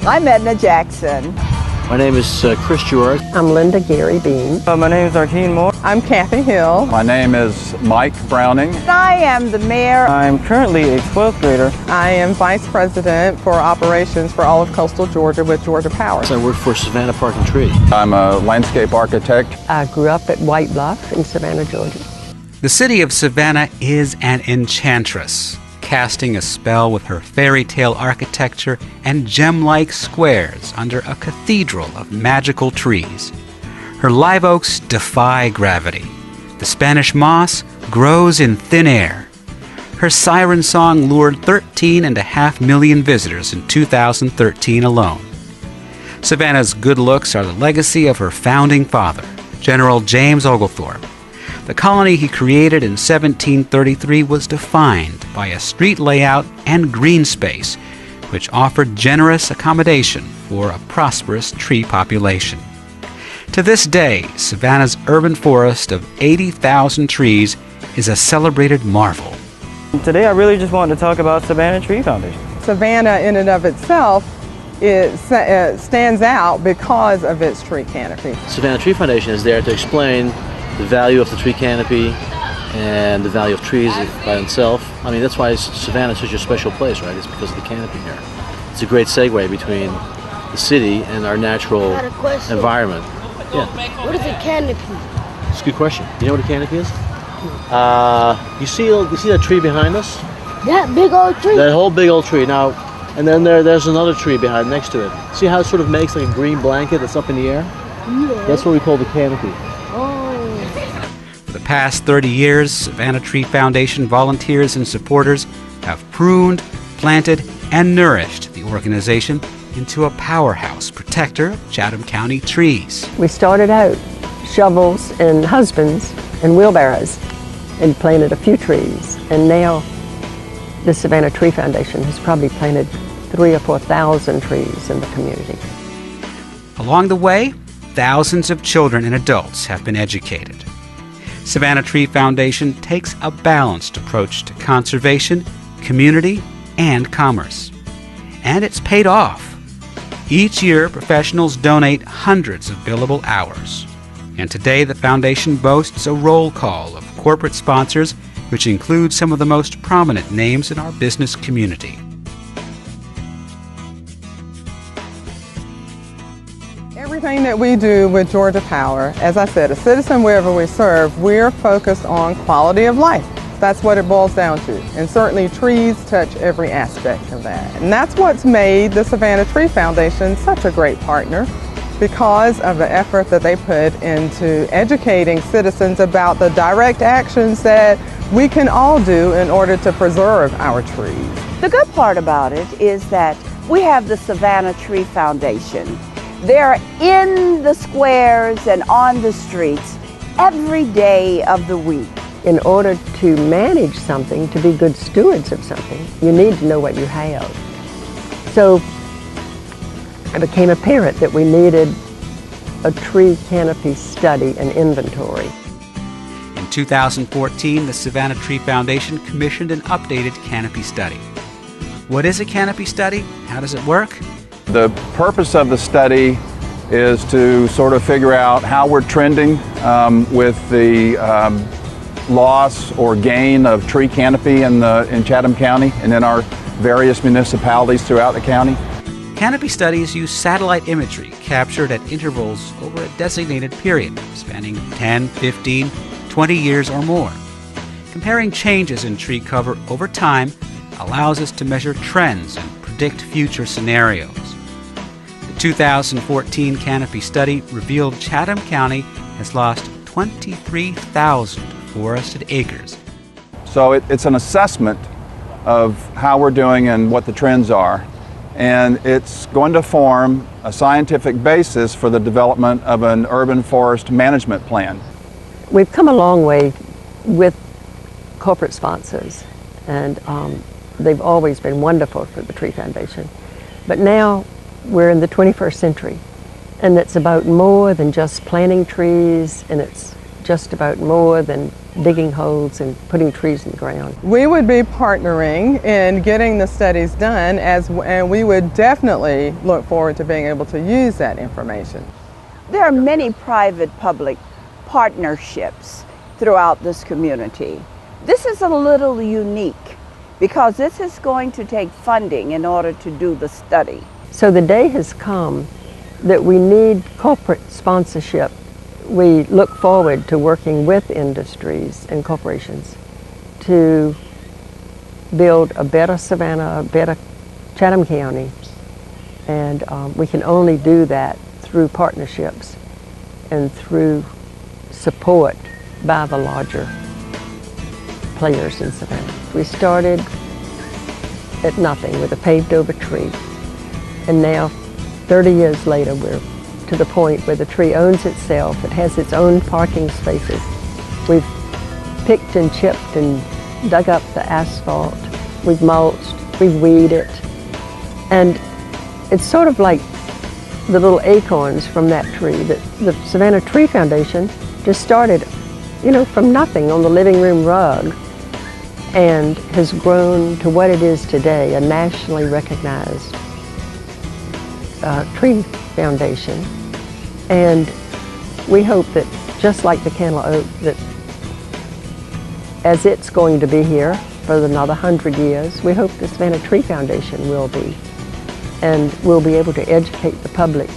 I'm Edna Jackson. My name is Chris George. I'm Linda Gary Bean. My name is Arkeen Moore. I'm Kathy Hill. My name is Mike Browning. I am the mayor. I'm currently a 12th grader. I am Vice President for Operations for all of Coastal Georgia with Georgia Power. I work for Savannah Park and Tree. I'm a landscape architect. I grew up at White Bluff in Savannah, Georgia. The city of Savannah is an enchantress, casting a spell with her fairy tale architecture and gem-like squares under a cathedral of magical trees. Her live oaks defy gravity. The Spanish moss grows in thin air. Her siren song lured 13.5 million visitors in 2013 alone. Savannah's good looks are the legacy of her founding father, General James Oglethorpe. The colony he created in 1733 was defined by a street layout and green space, which offered generous accommodation for a prosperous tree population. To this day, Savannah's urban forest of 80,000 trees is a celebrated marvel. Today I really just wanted to talk about Savannah Tree Foundation. Savannah in and of itself stands out because of its tree canopy. Savannah Tree Foundation is there to explain the value of the tree canopy and the value of trees by themselves. I mean, that's why Savannah is such a special place, right? It's because of the canopy here. It's a great segue between the city and our natural environment. Yeah. What is a canopy? It's a good question. You know what a canopy is? You see that tree behind us? That big old tree? That whole big old tree. Now, and then there's another tree behind next to it. See how it sort of makes like a green blanket that's up in the air? Yeah. That's what we call the canopy. For the past 30 years, Savannah Tree Foundation volunteers and supporters have pruned, planted, and nourished the organization into a powerhouse protector of Chatham County trees. We started out shovels and husbands and wheelbarrows and planted a few trees, and now the Savannah Tree Foundation has probably planted 3,000 or 4,000 trees in the community. Along the way, thousands of children and adults have been educated. Savannah Tree Foundation takes a balanced approach to conservation, community, and commerce. And it's paid off. Each year, professionals donate hundreds of billable hours. And today, the foundation boasts a roll call of corporate sponsors, which includes some of the most prominent names in our business community. Everything that we do with Georgia Power, as I said, a citizen wherever we serve, we're focused on quality of life. That's what it boils down to. And certainly trees touch every aspect of that. And that's what's made the Savannah Tree Foundation such a great partner, because of the effort that they put into educating citizens about the direct actions that we can all do in order to preserve our trees. The good part about it is that we have the Savannah Tree Foundation. They're in the squares and on the streets every day of the week. In order to manage something, to be good stewards of something, you need to know what you have. So it became apparent that we needed a tree canopy study and inventory. In 2014, the Savannah Tree Foundation commissioned an updated canopy study. What is a canopy study? How does it work? The purpose of the study is to sort of figure out how we're trending with the loss or gain of tree canopy in Chatham County and in our various municipalities throughout the county. Canopy studies use satellite imagery captured at intervals over a designated period, spanning 10, 15, 20 years or more. Comparing changes in tree cover over time allows us to measure trends and predict future scenarios. The 2014 canopy study revealed Chatham County has lost 23,000 forested acres. So it's an assessment of how we're doing and what the trends are. And it's going to form a scientific basis for the development of an urban forest management plan. We've come a long way with corporate sponsors, and they've always been wonderful for the Tree Foundation. But now we're in the 21st century, and it's about more than just planting trees, and it's just about more than digging holes and putting trees in the ground. We would be partnering in getting the studies done, and we would definitely look forward to being able to use that information. There are many private-public partnerships throughout this community. This is a little unique because this is going to take funding in order to do the study. So the day has come that we need corporate sponsorship. We look forward to working with industries and corporations to build a better Savannah, a better Chatham County, and we can only do that through partnerships and through support by the larger players in Savannah. We started at nothing with a paved over tree, and now 30 years later we're to the point where the tree owns itself. It has its own parking spaces. We've picked and chipped and dug up the asphalt. We've mulched, we've weeded it. And it's sort of like the little acorns from that tree. The Savannah Tree Foundation just started, from nothing on the living room rug and has grown to what it is today, a nationally recognized tree foundation. And we hope that, just like the Candler Oak, that as it's going to be here for another 100 years, we hope the Savannah Tree Foundation will be. And we'll be able to educate the public